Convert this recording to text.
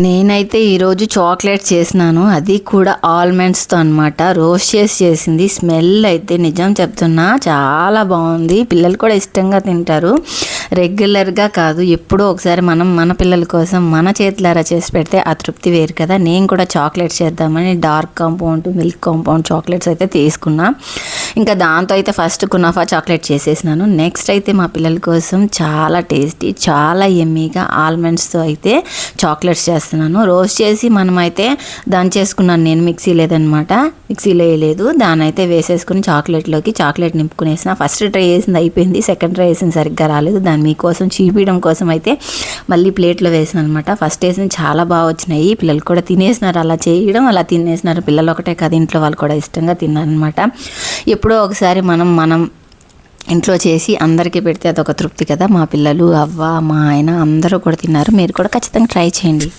నేనైతే ఈరోజు చాక్లెట్ చేసినాను, అది కూడా ఆల్మండ్స్తో అనమాట. రోస్ట్ చేసింది. స్మెల్ అయితే నిజం చెప్తున్నా చాలా బాగుంది. పిల్లలు కూడా ఇష్టంగా తింటారు. రెగ్యులర్గా కాదు, ఎప్పుడో ఒకసారి మనం మన పిల్లల కోసం మన చేతులారా చేసి పెడితే ఆ తృప్తి వేరు కదా. నేను కూడా చాక్లెట్స్ చేద్దామని dark compound, milk compound chocolates అయితే తీసుకున్నా. ఇంకా దాంతో అయితే ఫస్ట్ కునాఫా చాక్లెట్ చేసేసినాను. నెక్స్ట్ అయితే మా పిల్లల కోసం చాలా టేస్టీ, చాలా ఎమ్మీగా ఆల్మండ్స్తో అయితే చాక్లెట్స్ చేస్తున్నాను. రోస్ట్ చేసి మనమైతే దాన్ని చేసుకున్నాను నేను. మిక్సీ లేదనమాట, మిక్సీలో వేయలేదు. దాన్ని అయితే వేసేసుకుని చాక్లెట్లోకి చాక్లెట్ నింపుకునేసిన. ఫస్ట్ ట్రై వేసింది అయిపోయింది, సెకండ్ ట్రై వేసింది సరిగ్గా రాలేదు. దాన్ని మీకోసం చూపించడం కోసం అయితే మళ్ళీ ప్లేట్లో వేసాను అనమాట. ఫస్ట్ వేసింది చాలా బాగా వచ్చినాయి. పిల్లలు కూడా తినేసినారు, అలా చేయడం అలా తినేసినారు. పిల్లలు ఒకటే కాదు, ఇంట్లో వాళ్ళు కూడా ఇష్టంగా తిన్నారనమాట. ఎప్పుడో ఒకసారి మనం ఇంట్లో చేసి అందరికీ పెడితే అదొక తృప్తి కదా. మా పిల్లలు, అవ్వ, మా ఆయన అందరూ కూడా తిన్నారు. మీరు కూడా ఖచ్చితంగా ట్రై చేయండి.